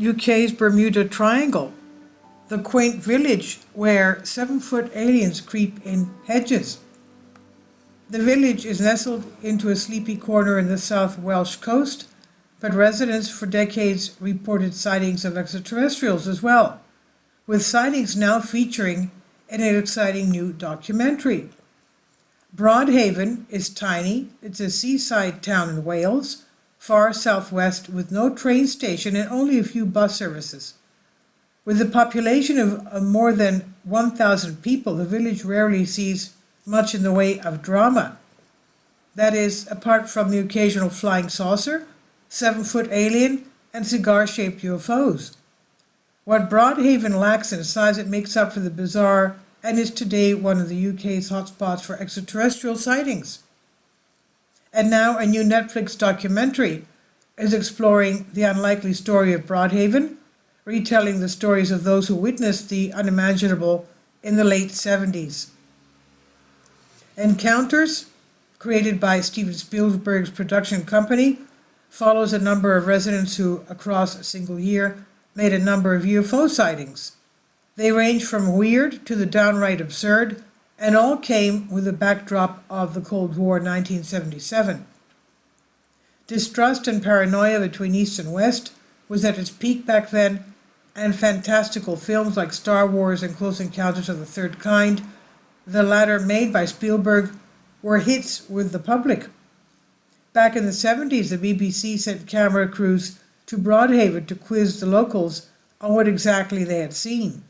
UK's Bermuda Triangle, the quaint village where 7-foot aliens creep in Hedges. The village is nestled into a sleepy corner in the South Welsh coast, but residents for decades reported sightings of extraterrestrials as well, with sightings now featuring in an exciting new documentary. Broadhaven is tiny. It's a seaside town in Wales, far southwest, with no train station and only a few bus services. With a population of more than 1,000 people, the village rarely sees much in the way of drama. That is, apart from the occasional flying saucer, 7-foot alien, and cigar-shaped UFOs. What Broadhaven lacks in size, it makes up for the bizarre and is today one of the UK's hotspots for extraterrestrial sightings. And now a new Netflix documentary is exploring the unlikely story of Broadhaven, retelling the stories of those who witnessed the unimaginable in the late 70s. Encounters, created by Steven Spielberg's production company, follows a number of residents who, across a single year, made a number of UFO sightings. They range from weird to the downright absurd, and all came with the backdrop of the Cold War 1977. Distrust and paranoia between East and West was at its peak back then, and fantastical films like Star Wars and Close Encounters of the Third Kind, the latter made by Spielberg, were hits with the public. Back in the 70s, the BBC sent camera crews to Broadhaven to quiz the locals on what exactly they had seen.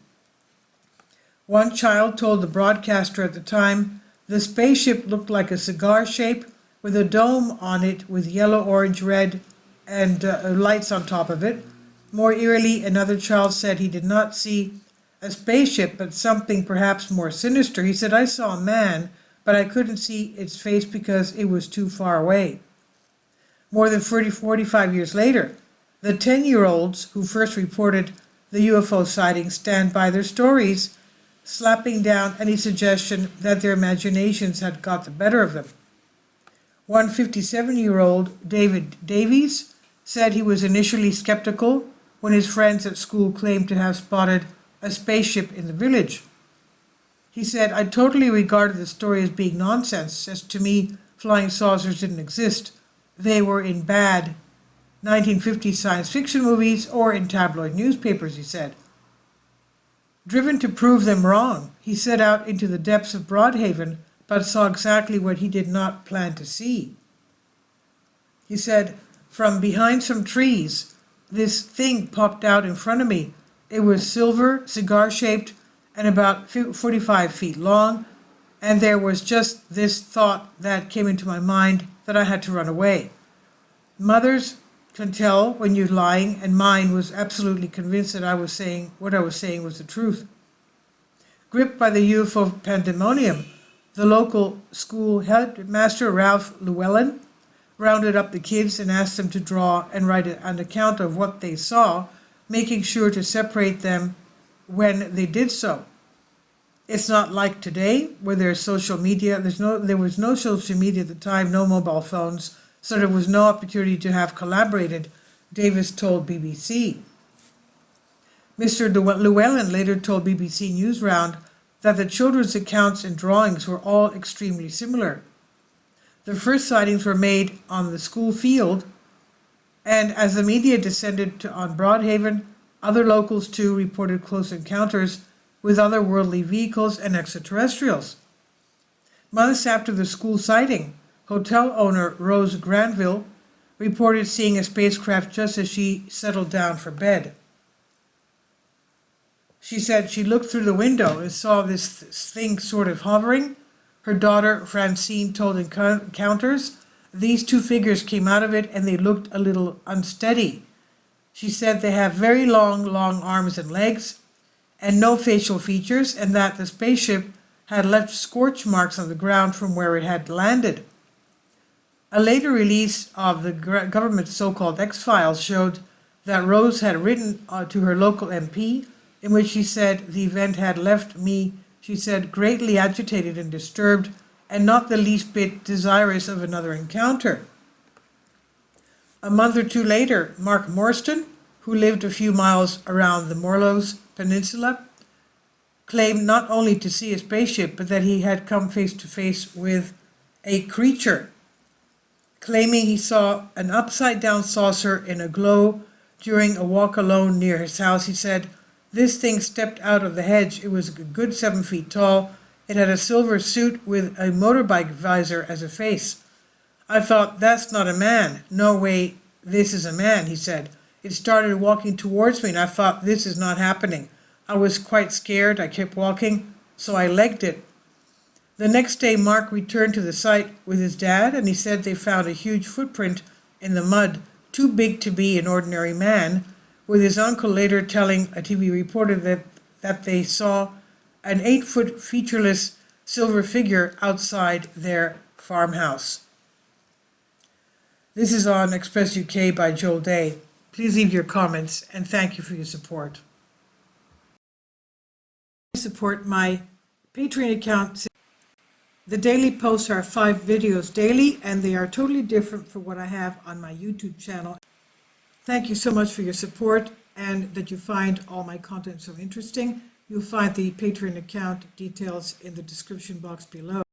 One child told the broadcaster at the time the spaceship looked like a cigar shape with a dome on it with yellow, orange, red, and lights on top of it. More eerily, another child said he did not see a spaceship, but something perhaps more sinister. He said, "I saw a man, but I couldn't see its face because it was too far away." More than 45 years later, the 10-year-olds who first reported the UFO sighting stand by their stories, slapping down any suggestion that their imaginations had got the better of them. One 57-year-old, David Davies, said he was initially skeptical when his friends at school claimed to have spotted a spaceship in the village. He said, "I totally regarded the story as being nonsense, as to me, flying saucers didn't exist. They were in bad 1950s science fiction movies or in tabloid newspapers," he said. Driven to prove them wrong, he set out into the depths of Broadhaven, but saw exactly what he did not plan to see. He said, "From behind some trees, this thing popped out in front of me. It was silver, cigar-shaped, and about 45 feet long, and there was just this thought that came into my mind that I had to run away. Mothers can tell when you're lying, and mine was absolutely convinced that what I was saying was the truth." Gripped by the UFO pandemonium, the local school headmaster, Ralph Llewellyn, rounded up the kids and asked them to draw and write an account of what they saw, making sure to separate them when they did so. It's not like today, where there's social media. There was no social media at the time, no mobile phones, so there was no opportunity to have collaborated, Davis told BBC. Mr. Llewellyn later told BBC Newsround that the children's accounts and drawings were all extremely similar. The first sightings were made on the school field, and as the media descended on Broadhaven, other locals too reported close encounters with otherworldly vehicles and extraterrestrials. Months after the school sighting, hotel owner Rose Granville reported seeing a spacecraft just as she settled down for bed. She said she looked through the window and saw this thing sort of hovering. Her daughter Francine told Encounters, "These two figures came out of it and they looked a little unsteady." She said they have very long arms and legs and no facial features, and that the spaceship had left scorch marks on the ground from where it had landed. A later release of the government's so-called X-Files showed that Rose had written to her local MP, in which she said the event had left me, she said, greatly agitated and disturbed, and not the least bit desirous of another encounter. A month or two later, Mark Morstan, who lived a few miles around the Morlos Peninsula, claimed not only to see a spaceship, but that he had come face to face with a creature. Claiming he saw an upside-down saucer in a glow during a walk alone near his house, he said, "This thing stepped out of the hedge. It was a good 7 feet tall. It had a silver suit with a motorbike visor as a face. I thought, that's not a man. No way this is a man," he said. "It started walking towards me and I thought, this is not happening. I was quite scared. I kept walking, so I legged it." The next day, Mark returned to the site with his dad, and he said they found a huge footprint in the mud, too big to be an ordinary man, with his uncle later telling a TV reporter that they saw an 8-foot featureless silver figure outside their farmhouse. This is on Express UK by Joel Day. Please leave your comments, and thank you for your support. Support my Patreon account. The daily posts are 5 videos daily, and they are totally different from what I have on my YouTube channel. Thank you so much for your support and that you find all my content so interesting. You'll find the Patreon account details in the description box below.